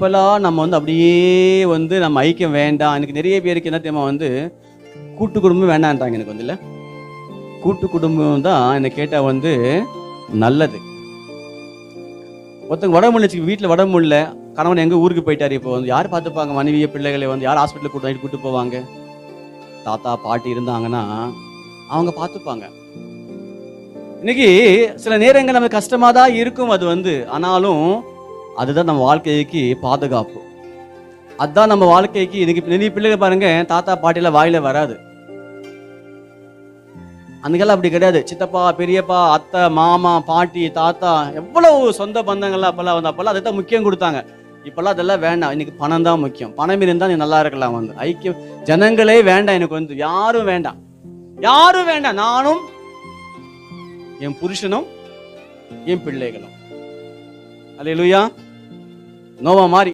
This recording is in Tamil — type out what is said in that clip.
இப்பெல்லாம் நம்ம அப்படியே நம்ம ஐக்கியம் வேண்டாம். எனக்கு நிறைய பேருக்கு என்ன தெரியுமா கூட்டு குடும்பம் வேண்டான்றாங்க. எனக்கு இல்ல கூட்டு குடும்பம் தான் என்ன கேட்டா நல்லது. ஒருத்தங்க உடம்பு முடியல, வீட்டில் உடம்பு முடியல, கணவன் எங்க ஊருக்கு போயிட்டாரு. இப்போ யார் பார்த்துப்பாங்க? மனைவிய பிள்ளைகளை யார் ஹாஸ்பிட்டலுக்கு கூட்டு போவாங்க? தாத்தா பாட்டி இருந்தாங்கன்னா அவங்க பார்த்துப்பாங்க. இன்னைக்கு சில நேரங்கள் நமக்கு கஷ்டமா தான் இருக்கும். அது ஆனாலும் அதுதான் நம்ம வாழ்க்கைக்கு பாதுகாப்பு. அதுதான் நம்ம வாழ்க்கைக்கு. இன்னைக்கு நிறைய பிள்ளைகள் பாருங்க, தாத்தா பாட்டில வாயில வராது. அன்னைக்கெல்லாம் அப்படி கிடையாது. சித்தப்பா, பெரியப்பா, அத்தை, மாமா, பாட்டி, தாத்தா, எவ்வளவு சொந்த பந்தங்கள்லாம் அப்பெல்லாம் அதுதான் முக்கியம் கொடுத்தாங்க. இப்பெல்லாம் அதெல்லாம் வேண்டாம். இன்னைக்கு பணம் தான் முக்கியம். பணம் இருந்தா நீ நல்லா இருக்கலாம். ஐக்கியம் ஜனங்களே வேண்டாம். எனக்கு யாரும் வேண்டாம், யாரும் வேண்டாம். நானும் என் புருஷனும் என் பிள்ளைகளும். அல்லேலூயா. நோவா மாதிரி